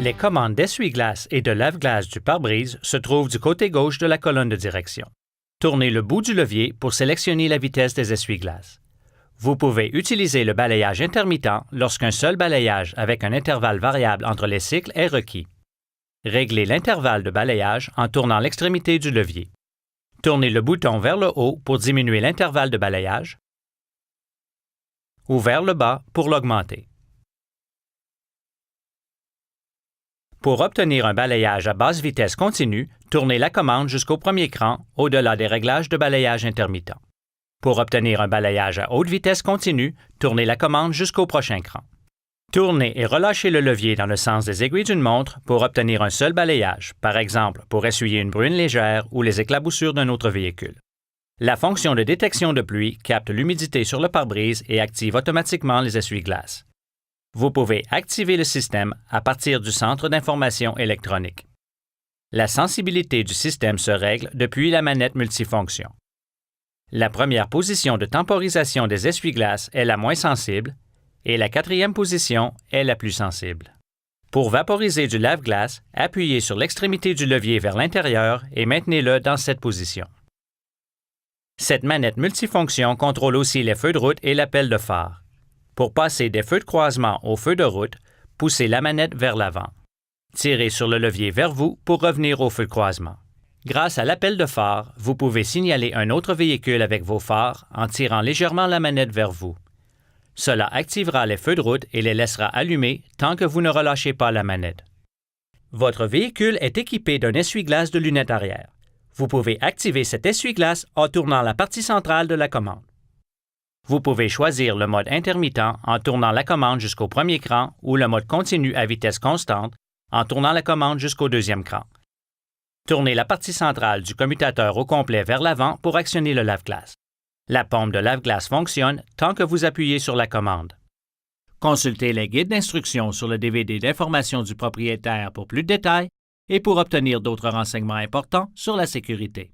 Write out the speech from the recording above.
Les commandes d'essuie-glace et de lave-glace du pare-brise se trouvent du côté gauche de la colonne de direction. Tournez le bout du levier pour sélectionner la vitesse des essuie-glaces. Vous pouvez utiliser le balayage intermittent lorsqu'un seul balayage avec un intervalle variable entre les cycles est requis. Réglez l'intervalle de balayage en tournant l'extrémité du levier. Tournez le bouton vers le haut pour diminuer l'intervalle de balayage ou vers le bas pour l'augmenter. Pour obtenir un balayage à basse vitesse continue, tournez la commande jusqu'au premier cran au-delà des réglages de balayage intermittent. Pour obtenir un balayage à haute vitesse continue, tournez la commande jusqu'au prochain cran. Tournez et relâchez le levier dans le sens des aiguilles d'une montre pour obtenir un seul balayage, par exemple pour essuyer une brune légère ou les éclaboussures d'un autre véhicule. La fonction de détection de pluie capte l'humidité sur le pare-brise et active automatiquement les essuie-glaces. Vous pouvez activer le système à partir du centre d'information électronique. La sensibilité du système se règle depuis la manette multifonction. La première position de temporisation des essuie-glaces est la moins sensible et la quatrième position est la plus sensible. Pour vaporiser du lave-glace, appuyez sur l'extrémité du levier vers l'intérieur et maintenez-le dans cette position. Cette manette multifonction contrôle aussi les feux de route et l'appel de phare. Pour passer des feux de croisement aux feux de route, poussez la manette vers l'avant. Tirez sur le levier vers vous pour revenir au feu de croisement. Grâce à l'appel de phare, vous pouvez signaler un autre véhicule avec vos phares en tirant légèrement la manette vers vous. Cela activera les feux de route et les laissera allumés tant que vous ne relâchez pas la manette. Votre véhicule est équipé d'un essuie-glace de lunettes arrière. Vous pouvez activer cet essuie-glace en tournant la partie centrale de la commande. Vous pouvez choisir le mode intermittent en tournant la commande jusqu'au premier cran ou le mode continu à vitesse constante en tournant la commande jusqu'au deuxième cran. Tournez la partie centrale du commutateur au complet vers l'avant pour actionner le lave-glace. La pompe de lave-glace fonctionne tant que vous appuyez sur la commande. Consultez les guides d'instructions sur le DVD d'information du propriétaire pour plus de détails et pour obtenir d'autres renseignements importants sur la sécurité.